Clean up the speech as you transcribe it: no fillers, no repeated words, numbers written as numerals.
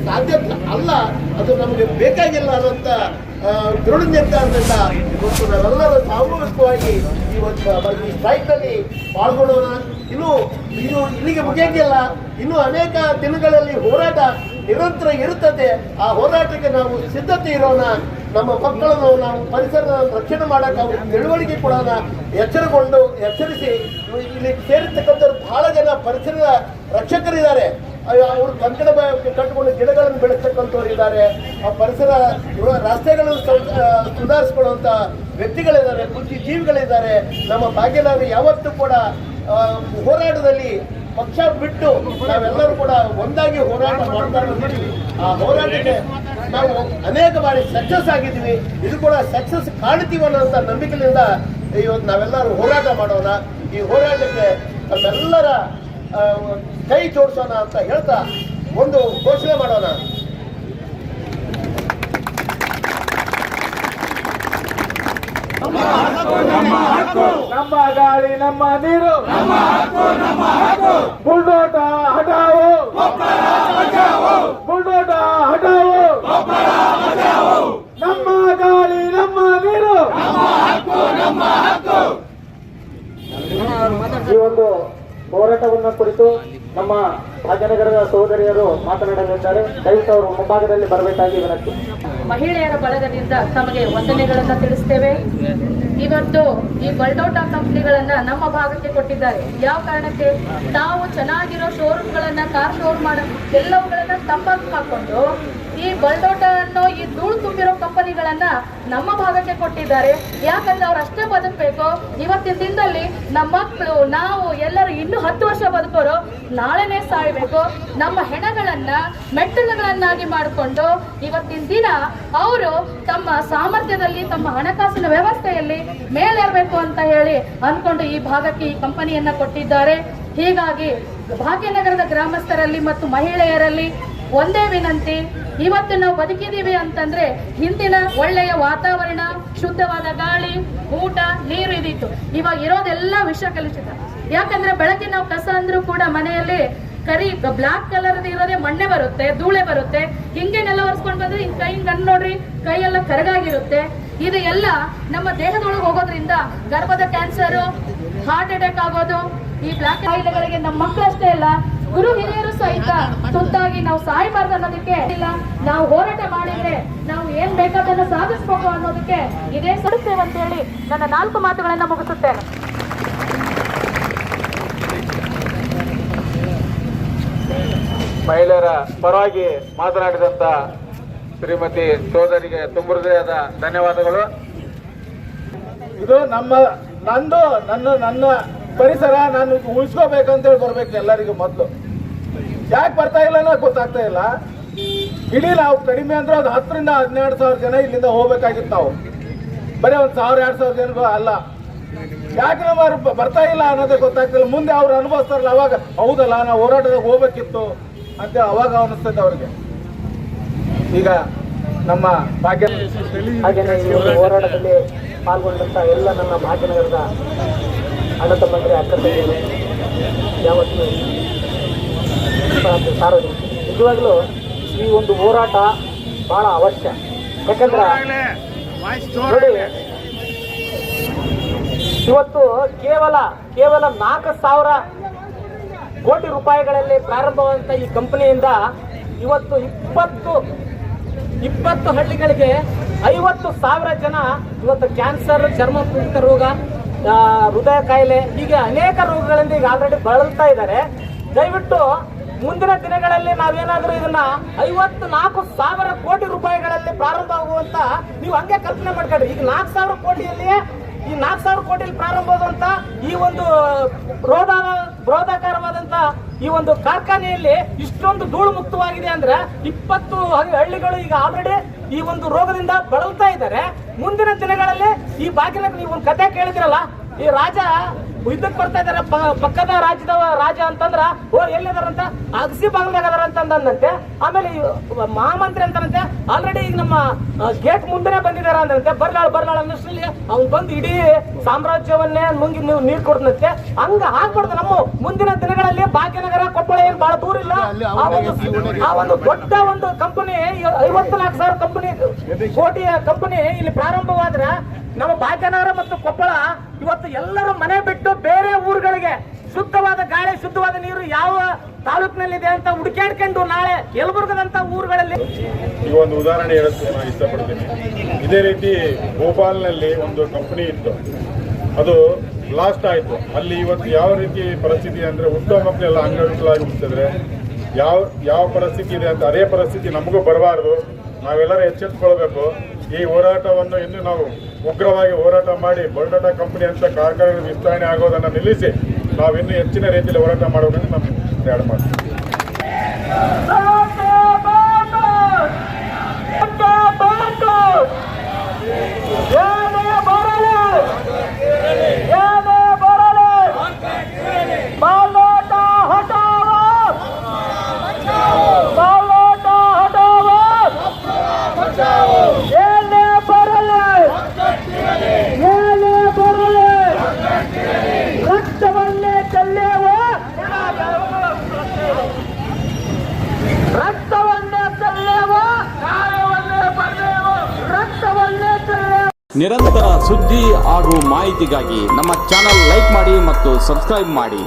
ಸಾಧ್ಯ ಅಲ್ಲ, ಅದು ನಮಗೆ ಬೇಕಾಗಿಲ್ಲ ಅನ್ನೋಂಥ ದೃಢ ನಿರ್ಧಾರದಿಂದ ಇವತ್ತು ನಾವೆಲ್ಲರೂ ಸಾಮೂಹಿಕವಾಗಿ ಇವತ್ತು ಈ ಸ್ಟ್ರೈಕ್ನಲ್ಲಿ ಪಾಲ್ಗೊಳ್ಳೋಣ. ಇದು ಇಲ್ಲಿಗೆ ಮುಗಿಯಂಗಿಲ್ಲ, ಇನ್ನೂ ಅನೇಕ ದಿನಗಳಲ್ಲಿ ಹೋರಾಟ ನಿರಂತರ ಇರುತ್ತದೆ. ಆ ಹೋರಾಟಕ್ಕೆ ನಾವು ಸಿದ್ಧತೆ ಇರೋಣ. ನಮ್ಮ ಮಕ್ಕಳನ್ನು ನಾವು ಪರಿಸರದ ರಕ್ಷಣೆ ಮಾಡೋಕೆ ಅವ್ರಿಗೆ ತಿಳುವಳಿಕೆ ಕೊಡೋಣ. ಎಚ್ಚರಿಸಿ ಇಲ್ಲಿ ಸೇರಿರ್ತಕ್ಕಂಥವ್ರು ಬಹಳ ಜನ ಪರಿಸರದ ರಕ್ಷಕರಿದ್ದಾರೆ. ಅವರು ಕಂಕಣ ಕಟ್ಟಿಕೊಂಡು ಗಿಡಗಳನ್ನು ಬೆಳೆಸ್ತಕ್ಕಂಥವ್ರು ಇದ್ದಾರೆ. ಆ ಪರಿಸರ ರಸ್ತೆಗಳನ್ನು ಸುಧಾರಿಸ್ಕೊಳ್ಳುವಂಥ ವ್ಯಕ್ತಿಗಳಿದ್ದಾರೆ, ಬುದ್ಧಿಜೀವಿಗಳಿದ್ದಾರೆ. ನಮ್ಮ ಭಾಗ್ಯನಗರ ಯಾವತ್ತೂ ಕೂಡ ಹೋರಾಟದಲ್ಲಿ ಪಕ್ಷ ಬಿಟ್ಟು ನಾವೆಲ್ಲರೂ ಕೂಡ ಒಂದಾಗಿ ಹೋರಾಟ ಮಾಡ್ತಾ ಇದ್ದೀವಿ. ಆ ಹೋರಾಟಕ್ಕೆ ನಾವು ಅನೇಕ ಬಾರಿ ಸಕ್ಸಸ್ ಆಗಿದ್ದೀವಿ. ಇದು ಕೂಡ ಸಕ್ಸಸ್ ಕಾಣ್ತೀವಿ ಅನ್ನೋಂಥ ನಂಬಿಕೆಯಿಂದ ಇವತ್ತು ನಾವೆಲ್ಲರೂ ಹೋರಾಟ ಮಾಡೋಣ. ಈ ಹೋರಾಟಕ್ಕೆ ನಮ್ಮೆಲ್ಲರ ಕೈ ಜೋಡಿಸೋಣ ಅಂತ ಹೇಳ್ತಾ ಒಂದು ಘೋಷಣೆ ಮಾಡೋಣ. ನಮ್ಮ ಗಾಳಿ ನಮ್ಮ ನೀರು, ಬುಲ್ಡೋಟ ಹಟಾವೋ, ಬುಲ್ಡೋಟ ಹಟಾವೋ. ನಮ್ಮ ಗಾಳಿ ನಮ್ಮ ನೀರು. ಈ ಒಂದು ಹೋರಾಟವನ್ನು ಕುರಿತು ನಮ್ಮ ಭಾಗ್ಯನಗರದ ಸಹೋದರಿಯರು ಮಾತನಾಡಲಿದ್ದಾರೆ. ದಯವಿಟ್ಟು ಅವರು ಮುಂಭಾಗದಲ್ಲಿ ಬರಬೇಕಾಗಿ ವಿನಂತಿ. ಮಹಿಳೆಯರ ಬಳಗದಿಂದ ತಮಗೆ ವಂದನೆಗಳನ್ನು ತಿಳಿಸ್ತೇವೆ. ಇವತ್ತು ಈ ಬಲ್ಡೋಟಾ ಕಂಪ್ನಿಗಳನ್ನ ನಮ್ಮ ಭಾಗಕ್ಕೆ ಕೊಟ್ಟಿದ್ದಾರೆ. ಯಾವ ಕಾರಣಕ್ಕೆ? ತಾವು ಚೆನ್ನಾಗಿರೋ ಶೋರೂಮ್ಗಳನ್ನ, ಕಾರ್ ಶೋರೂಮ್ ಮಾಡೋ ಎಲ್ಲವುಗಳನ್ನ ತಂಬಾಕು ಹಾಕೊಂಡು ಈ ಬಲ್ಡೋಟಾ ಅನ್ನೋ ಈ ಧೂಳು ತುಂಬಿರೋ ಕಂಪನಿಗಳನ್ನ ನಮ್ಮ ಭಾಗಕ್ಕೆ ಕೊಟ್ಟಿದ್ದಾರೆ. ಯಾಕಂದ್ರೆ ಅವ್ರು ಅಷ್ಟೇ ಬದುಕಬೇಕು. ಇವತ್ತಿನ ದಿನದಲ್ಲಿ ನಮ್ಮ ಮಕ್ಕಳು, ನಾವು ಎಲ್ಲರೂ ಇನ್ನೂ 10 ವರ್ಷ ಬದುಕೋರು ನಾಳೆನೇ ಸಾಯ್ಬೇಕು. ನಮ್ಮ ಹೆಣಗಳನ್ನ ಮೆಟ್ಟಲುಗಳನ್ನಾಗಿ ಮಾಡಿಕೊಂಡು ಇವತ್ತಿನ ದಿನ ಅವರು ತಮ್ಮ ಸಾಮರ್ಥ್ಯದಲ್ಲಿ, ತಮ್ಮ ಹಣಕಾಸಿನ ವ್ಯವಸ್ಥೆಯಲ್ಲಿ ಮೇಲೇರಬೇಕು ಅಂತ ಹೇಳಿ ಅನ್ಕೊಂಡು ಈ ಭಾಗಕ್ಕೆ ಈ ಕಂಪನಿಯನ್ನ ಕೊಟ್ಟಿದ್ದಾರೆ. ಹೀಗಾಗಿ ಭಾಗ್ಯನಗರದ ಗ್ರಾಮಸ್ಥರಲ್ಲಿ ಮತ್ತು ಮಹಿಳೆಯರಲ್ಲಿ ಒಂದೇ ವಿನಂತಿ, ಇವತ್ತು ನಾವು ಬದುಕಿದೀವಿ ಅಂತಂದ್ರೆ ಹಿಂದಿನ ಒಳ್ಳೆಯ ವಾತಾವರಣ, ಶುದ್ಧವಾದ ಗಾಳಿ, ಊಟ, ನೀರು ಇದಿತ್ತು. ಇವಾಗ ಇರೋದೆಲ್ಲ ವಿಷ ಕಲುಷಿತ. ಯಾಕಂದ್ರೆ ಬೆಳಗ್ಗೆ ನಾವು ಕಸ ಅಂದ್ರೂ ಕೂಡ ಮನೆಯಲ್ಲಿ ಕರಿ ಬ್ಲಾಕ್ ಕಲರ್ ಇರೋದೇ ಮಣ್ಣೆ ಬರುತ್ತೆ, ಧೂಳೆ ಬರುತ್ತೆ. ಹಿಂಗೆ ನೆಲ ಒರೆಸ್ಕೊಂಡು ಬಂದ್ರೆ ಹಿಂಗ್ ಕೈ ಗನ್ ನೋಡ್ರಿ, ಕೈಯೆಲ್ಲ ಕರಗಾಗಿರುತ್ತೆ. ಇದು ಎಲ್ಲ ನಮ್ಮ ದೇಹದೊಳಗೆ ಹೋಗೋದ್ರಿಂದ ಗರ್ಭದ ಕ್ಯಾನ್ಸರ್, ಹಾರ್ಟ್ ಅಟ್ಯಾಕ್ ಆಗೋದು, ಈ ಬ್ಲಾಕ್ ಕಾಯಿಲೆಗಳಿಗೆ ನಮ್ಮ ಮಕ್ಕಳಷ್ಟೇ ಅಲ್ಲ, ಗುರು ಹಿರಿಯರು ಸಹಿತ ತುತ್ತಾಗಿ ನಾವು ಸಾಯಬಾರ್ದು ಅನ್ನೋದಕ್ಕೆ ಇಲ್ಲ. ನಾವು ಹೋರಾಟ ಮಾಡಿದ್ರೆ ನಾವು ಏನ್ ಬೇಕಾದನ್ನ ಸಾಧಿಸಬೇಕು ಅನ್ನೋದಕ್ಕೆ ಇದೇ ಸಡುತ್ತೇವೆ ಅಂತ ಹೇಳಿ ನನ್ನ 4 ಮಾತುಗಳನ್ನ ಮುಗಿಸುತ್ತೇನೆ. ಮಹಿಳೆಯರ ಪರವಾಗಿ ಮಾತನಾಡಿದಂತ ಶ್ರೀಮತಿ ಸೋದರಿಗೆ ತುಂಬ ಹೃದಯದ ಧನ್ಯವಾದಗಳು. ಇದು ನನ್ನ ಪರಿಸರ ನಾನು ಉಳಿಸ್ಕೋಬೇಕಂತೇಳಿ ಬರ್ಬೇಕು ಎಲ್ಲರಿಗೂ. ಮೊದಲು ಯಾಕೆ ಬರ್ತಾ ಇಲ್ಲ ಅನ್ನೋದು ಗೊತ್ತಾಗ್ತಾ ಇಲ್ಲ. ಇಡೀ ನಾವು ಕಡಿಮೆ ಅಂದ್ರೆ ಒಂದು 10,000 ರಿಂದ 12,000 ಜನ ಇಲ್ಲಿಂದ ಹೋಗ್ಬೇಕಾಗಿತ್ತು. ನಾವು ಬರೀ 1,000-2,000 ಜನ ಅಲ್ಲ. ಯಾಕೆ ನಾವು ಬರ್ತಾ ಇಲ್ಲ ಅನ್ನೋದೇ ಗೊತ್ತಾಗ್ತಿಲ್ಲ. ಮುಂದೆ ಅವ್ರು ಅನುಭವಿಸ್ತಾರಲ್ಲ, ಅವಾಗ ಹೌದಲ್ಲ ನಾವು ಹೋರಾಟದಾಗ ಹೋಗ್ಬೇಕಿತ್ತು ಅಂತ ಅವಾಗ ಅನಿಸ್ತದೆ ಅವ್ರಿಗೆ. ಈಗ ನಮ್ಮ ಭಾಗ್ಯ ಹಾಗೇನೆ ಈ ಒಂದು ಹೋರಾಟದಲ್ಲಿ ಪಾಲ್ಗೊಂಡಂತ ಎಲ್ಲ ನನ್ನ ಭಾಗ್ಯನಗರದ ಅಣ್ಣ ತಮ್ಮಂದ್ರೆ, ಅಕ್ಕ ತಂಗಿಯರು, ಯಾವತ್ತೂ ಸಾರ್ವಜನಿಕ ನಿಜವಾಗ್ಲೂ ಈ ಒಂದು ಹೋರಾಟ ಬಹಳ ಅವಶ್ಯ. ಯಾಕಂದ್ರೆ ನೋಡಿ, ಇವತ್ತು ಕೇವಲ 4,000 ಕೋಟಿ ರೂಪಾಯಿಗಳಲ್ಲಿ ಪ್ರಾರಂಭವಾದಂಥ ಈ ಕಂಪನಿಯಿಂದ ಇವತ್ತು 20 ಹಳ್ಳಿಗಳಿಗೆ 50,000 ಜನ ಇವತ್ತು ಕ್ಯಾನ್ಸರ್, ಚರ್ಮ ಪೀಡಿತ ರೋಗ, ಹೃದಯ ಕಾಯಿಲೆ, ಹೀಗೆ ಅನೇಕ ರೋಗಗಳಿಂದ ಈಗ ಆಲ್ರೆಡಿ ಬಳಲ್ತಾ ಇದ್ದಾರೆ. ದಯವಿಟ್ಟು ಮುಂದಿನ ದಿನಗಳಲ್ಲಿ ನಾವೇನಾದ್ರೂ ಇದನ್ನ 54,000 ಕೋಟಿ ರೂಪಾಯಿಗಳಲ್ಲಿ ಪ್ರಾರಂಭ ಆಗುವಂತ ನೀವು ಹಂಗೆ ಕಲ್ಪನೆ ಮಾಡ್ಕೊಳ್ರಿ. ಈಗ 4,000 ಕೋಟಿಯಲ್ಲಿಯೇ ಈ 4,000 ಕೋಟಿಯಲ್ಲಿ ಪ್ರಾರಂಭ ಆಗುವಂತ ಈ ಒಂದು ಬೃಹದಾಕಾರವಾದಂತ ಈ ಒಂದು ಕಾರ್ಖಾನೆಯಲ್ಲಿ ಇಷ್ಟೊಂದು ಧೂಳು ಮುಕ್ತವಾಗಿದೆ ಅಂದ್ರೆ 20 ಹಳ್ಳಿಗಳು ಈಗ ಆಲ್ರೆಡಿ ಈ ಒಂದು ರೋಗದಿಂದ ಬಳಲ್ತಾ ಇದ್ದಾರೆ. ಮುಂದಿನ ದಿನಗಳಲ್ಲಿ ಈ ಭಾಗ್ಯನಗರ ನೀವು ಒಂದು ಕತೆ ಕೇಳಿದಿರಲ್ಲ, ಈ ರಾಜ ಯುದ್ಧಕ್ಕೆ ಬರ್ತಾ ಇದಾರೆ ಪಕ್ಕದ ರಾಜ್ಯದ ರಾಜ ಅಂತಂದ್ರ ಎಲ್ಲಿದಾರಂತ ಅಗಸಿ ಬಾಗ್ಲಾಗ ಅದಾರ ಅಂತಂದಂತೆ. ಆಮೇಲೆ ಮಹಾಮಂತ್ರಿ ಅಂತಾರಂತೆ ಆಲ್ರೆಡಿ ಈಗ ನಮ್ಮ ಗೇಟ್ ಮುಂದೆನೆ ಬಂದಿದಾರ ಅಂದ್ರಂತೆ. ಬರ್ಲಾಳ ಅನ್ನೋಷ್ಟ್ರಲ್ಲಿ ಅವ್ನು ಬಂದು ಇಡೀ ಸಾಮ್ರಾಜ್ಯವನ್ನೇ ನುಂಗಿ ನೀರು ಕೊಡ್ತಂತೆ. ಹಂಗ ಆಗ್ಬಾರ್ದು. ನಮ್ಮ ಮುಂದಿನ ದಿನಗಳಲ್ಲಿ ಭಾಗ್ಯನಗರ ಕೊಪ್ಪಳ ಏನ್ ಬಹಳ ದೂರ ಇಲ್ಲ. ಆ ಒಂದು ದೊಡ್ಡ ಒಂದು ಕಂಪನಿ 54,000 ಕಂಪನಿ ಕೋಟಿಯ ಕಂಪನಿ ಇಲ್ಲಿ ಪ್ರಾರಂಭವಾದ್ರೆ ನಮ್ಮ ಭಾಗ್ಯನಗರ ಮತ್ತು ಕೊಪ್ಪಳ ಇವತ್ತು ಎಲ್ಲರೂ ಮನೆ ಬಿಟ್ಟು ಬೇರೆ ಊರುಗಳಿಗೆ ಶುದ್ಧವಾದ ಗಾಳಿ ಶುದ್ಧವಾದ ನೀರು ಯಾವ ತಾಲೂಕಿನಲ್ಲಿದೆ ಅಂತ ಹುಡುಕಾಡ್ಕೊಂಡು ನಾಳೆ ಯಲಬುರ್ಗದಂತ ಊರುಗಳಲ್ಲಿ ಈಗ ಒಂದು ಉದಾಹರಣೆ ಹೇಳಕ್ಕೆ ನಾನು ಇಷ್ಟಪಡ್ತೀನಿ. ಇದೇ ರೀತಿ ಭೋಪಾಲ್ನಲ್ಲಿ ಒಂದು ಕಂಪನಿ ಇತ್ತು, ಅದು ಬ್ಲಾಸ್ಟ್ ಆಯಿತು. ಅಲ್ಲಿ ಇವತ್ತು ಯಾವ ರೀತಿ ಪರಿಸ್ಥಿತಿ ಅಂದರೆ ಹುಟ್ಟೋ ಮಕ್ಕಳೆಲ್ಲ ಅಂಗವಿಕಲಾಗಿ ಹುಟ್ಟಿದ್ರೆ ಯಾವ ಪರಿಸ್ಥಿತಿ ಇದೆ ಅಂತ ಅದೇ ಪರಿಸ್ಥಿತಿ ನಮಗೂ ಬರಬಾರ್ದು. ನಾವೆಲ್ಲರೂ ಎಚ್ಚೆತ್ತುಕೊಳ್ಬೇಕು. ಈ ಹೋರಾಟವನ್ನು ಇನ್ನು ನಾವು ಉಗ್ರವಾಗಿ ಹೋರಾಟ ಮಾಡಿ ಬಲ್ಡೋಟ ಕಂಪನಿ ಅಂತ ಕಾರ್ಖಾನೆಗಳು ವಿಸ್ತರಣೆ ಆಗೋದನ್ನು ನಿಲ್ಲಿಸಿ ನಾವಿನ್ನೂ ಹೆಚ್ಚಿನ ರೀತಿಯಲ್ಲಿ ಹೋರಾಟ ಮಾಡೋದನ್ನು ನಾನು ತಯಾರು ಮಾಡ್ತೀವಿ. ನಿರಂತರ ಸುದ್ದಿ ಹಾಗೂ ಮಾಹಿತಿಗಾಗಿ ನಮ್ಮ ಚಾನೆಲ್ ಲೈಕ್ ಮಾಡಿ ಮತ್ತು ಸಬ್ಸ್ಕ್ರೈಬ್ ಮಾಡಿ.